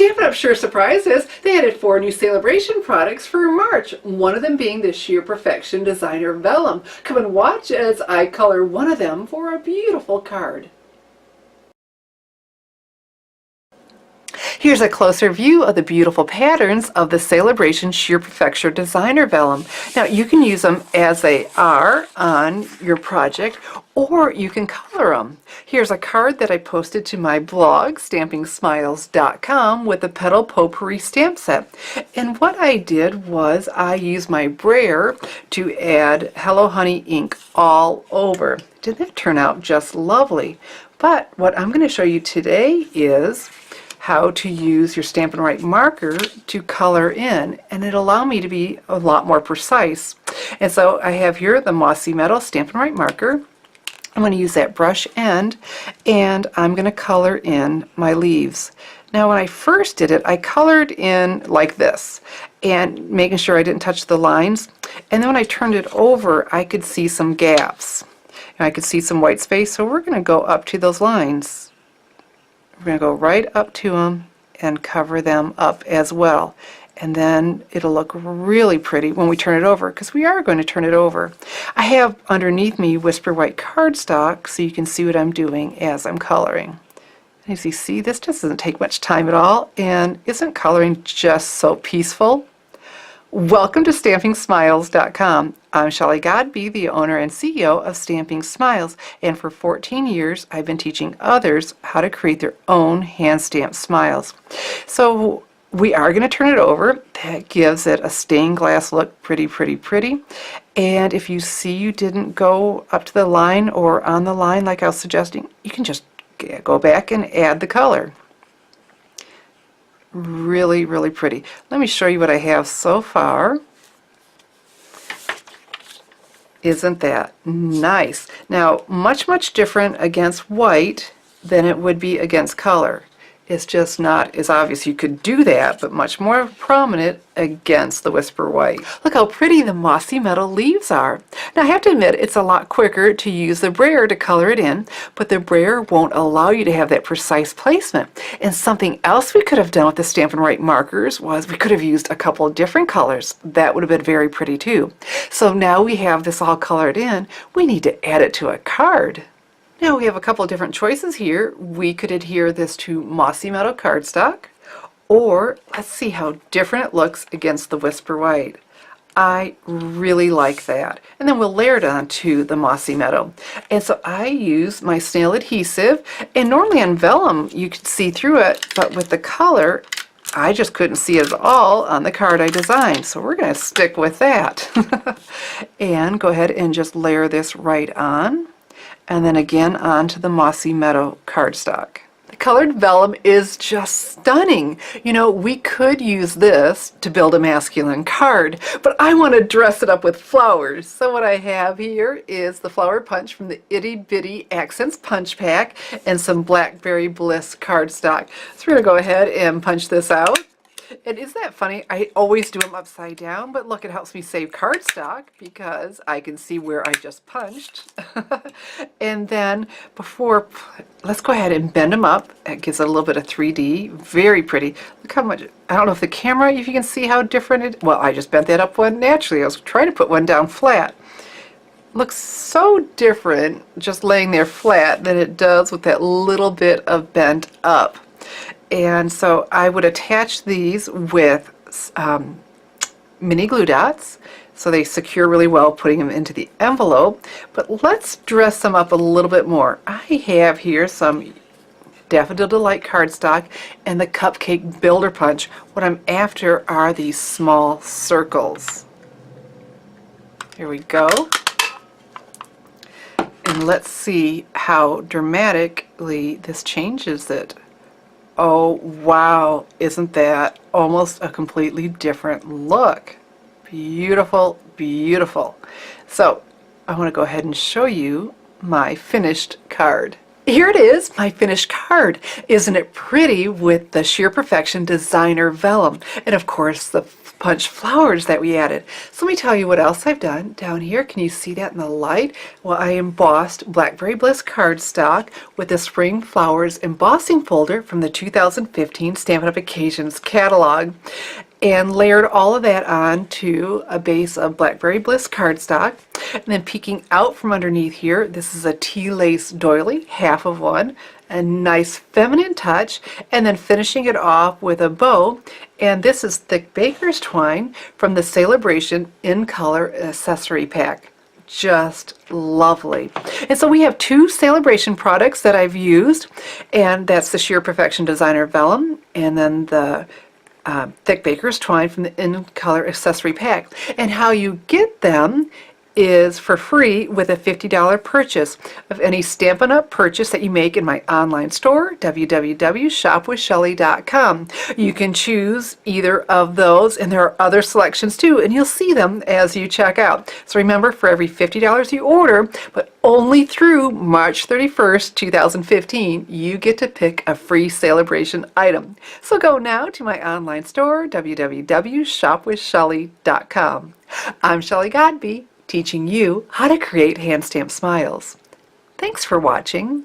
Stampin' Up! Sure surprises. They added 4 new Sale-a-bration products for March, one of them being the Sheer Perfection Designer Vellum. Come and watch as I color one of them for a beautiful card. Here's a closer view of the beautiful patterns of the Sale-a-bration Sheer Perfection Designer Vellum. Now you can use them as they are on your project, or you can color them. Here's a card that I posted to my blog, stampingsmiles.com, with the Petal Potpourri stamp set. And what I did was I used my brayer to add Hello Honey ink all over. Didn't that turn out just lovely? But what I'm going to show you today is how to use your Stampin' Write marker to color in, and it'll allow me to be a lot more precise. And so I have here the Mossy Metal Stampin' Write marker. I'm going to use that brush end, and I'm going to color in my leaves. Now when I first did it, I colored in like this, and making sure I didn't touch the lines. And then when I turned it over, I could see some gaps, and I could see some white space, so we're going to go up to those lines. We're going to go right up to them and cover them up as well. And then it'll look really pretty when we turn it over, because we are going to turn it over. I have underneath me Whisper White cardstock so you can see what I'm doing as I'm coloring. As you see, this just doesn't take much time at all, and isn't coloring just so peaceful? Welcome to StampingSmiles.com. I'm Shelley Godby, the owner and CEO of Stamping Smiles, and for 14 years I've been teaching others how to create their own hand-stamped smiles. So we are going to turn it over. That gives it a stained glass look, pretty, pretty, pretty. And if you see you didn't go up to the line or on the line like I was suggesting, you can just go back and add the color. Really, really pretty. Let me show you what I have so far. Isn't that nice? Now, much, much different against white than it would be against color. It's just not as obvious. You could do that, but much more prominent against the Whisper White. Look how pretty the mossy metal leaves are. Now I have to admit, it's a lot quicker to use the brayer to color it in, but the brayer won't allow you to have that precise placement. And something else we could have done with the Stampin' Write markers was we could have used a couple of different colors. That would have been very pretty too. So now we have this all colored in, we need to add it to a card. Now we have a couple of different choices here. We could adhere this to Mossy Metal cardstock, or let's see how different it looks against the Whisper White. I really like that. And then we'll layer it onto the Mossy Metal. And so I use my snail adhesive, and normally on vellum you could see through it, but with the color I just couldn't see it at all on the card I designed. So we're going to stick with that. And go ahead and just layer this right on. And then again onto the Mossy Meadow cardstock. The colored vellum is just stunning. You know, we could use this to build a masculine card, but I want to dress it up with flowers. So what I have here is the flower punch from the Itty Bitty Accents Punch Pack and some Blackberry Bliss cardstock. So we're going to go ahead and punch this out. And isn't that funny? I always do them upside down, but look, it helps me save cardstock because I can see where I just punched. And then let's go ahead and bend them up. It gives it a little bit of 3D. Very pretty. Look how much, I don't know if the camera, if you can see how different it, well, I just bent that up one naturally. I was trying to put one down flat. Looks so different just laying there flat than it does with that little bit of bent up. And so I would attach these with mini glue dots so they secure really well, putting them into the envelope. But let's dress them up a little bit more. I have here some Daffodil Delight cardstock and the Cupcake Builder Punch. What I'm after are these small circles. Here we go. And let's see how dramatically this changes it. Oh wow, isn't that almost a completely different look? Beautiful, beautiful. So I want to go ahead and show you my finished card. Here it is, my finished card. Isn't it pretty with the Sheer Perfection Designer Vellum? And of course the bunch flowers that we added. So let me tell you what else I've done down here. Can you see that in the light? Well, I embossed Blackberry Bliss cardstock with the Spring Flowers embossing folder from the 2015 Stampin' Up! Occasions catalog, and layered all of that onto a base of Blackberry Bliss cardstock. And then peeking out from underneath here, this is a tea lace doily, half of one, a nice feminine touch, and then finishing it off with a bow. And this is thick baker's twine from the Sale-a-bration in color accessory pack. Just lovely. And so we have two Sale-a-bration products that I've used, and that's the Sheer Perfection Designer Vellum and then the thick baker's twine from the in color accessory pack. And how you get them is for free with a $50 purchase of any Stampin' Up! Purchase that you make in my online store, www.shopwithshelly.com. You can choose either of those, and there are other selections too, and you'll see them as you check out. So remember, for every $50 you order, but only through March 31st, 2015, you get to pick a free Sale-a-bration item. So go now to my online store, www.shopwithshelly.com. I'm Shelley Godby, teaching you how to create hand stamp smiles. Thanks for watching.